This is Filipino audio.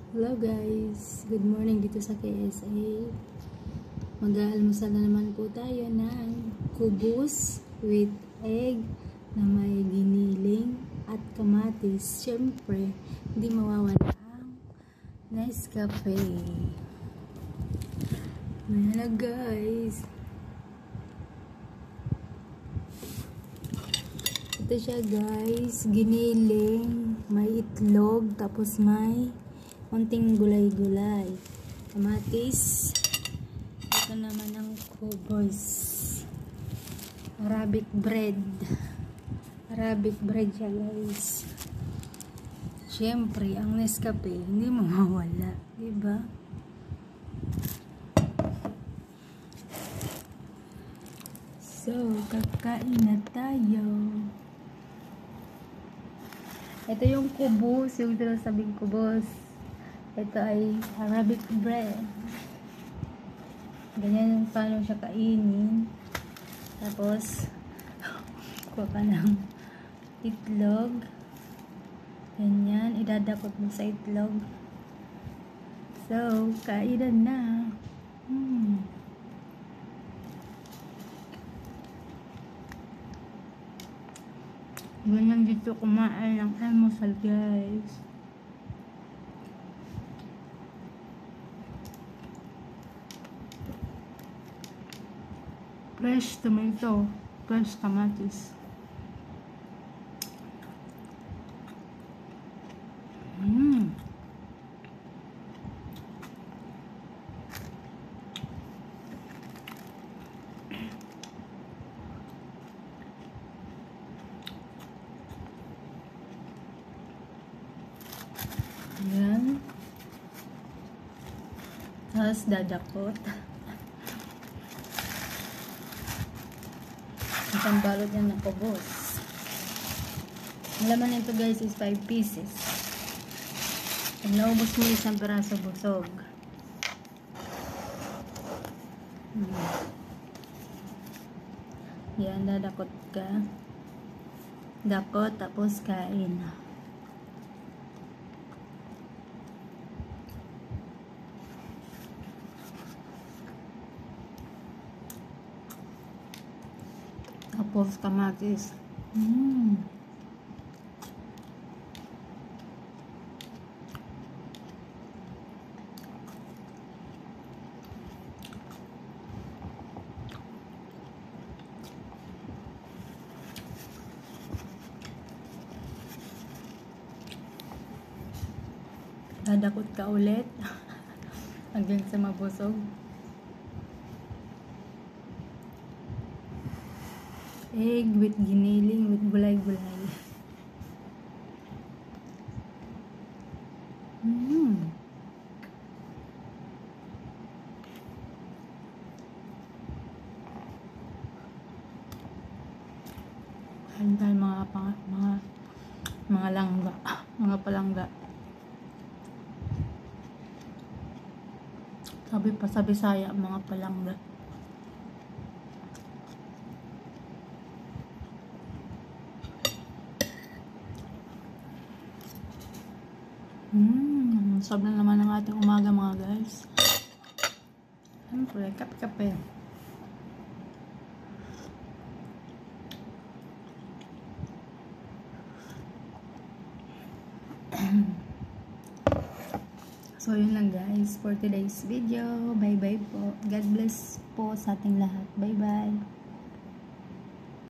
Hello guys, good morning dito sa KSA. Mag-aalmusal na naman po tayo ng kubos with egg na may giniling at kamatis. Siyempre, hindi mawawala ang Nescafe. Ayan na guys. Ito siya guys, giniling, may itlog, tapos may konting gulay-gulay, kamatis. Ito naman ang kubos, Arabic bread siya guys. Siyempre ang Nescafe hindi mawawala, diba? So kakain na tayo. Ito yung kubos, yung sinasabing kubos. Ito ay Arabic bread. Ganyan yung paano siya kainin. Tapos, kuha ka ng itlog. Ganyan, idadakot mo sa itlog. So, kainan na. Ganyan dito kumain ng almusal guys. Fresh tomato, fresh kamatis. Ayan. Tapos dadakot. Isang balot yan ng kubos. Ang laman nito guys is 5 pieces. Pag naubos mo isang piraso, busog. Yan, dadakot ka. Dakot, tapos kain. Tapos kamatis. Dadakot ka ulit hanggang sa mabusog. Egg with giniling with gulay-gulay. Ayan tayo mga langga, mga palangga. Sabi pa sa Bisaya, mga palangga. Sarap na naman ng ating umaga mga guys. Siyempre, kape-kape. So yun lang guys for today's video. Bye bye po. God bless po sa ating lahat. Bye bye.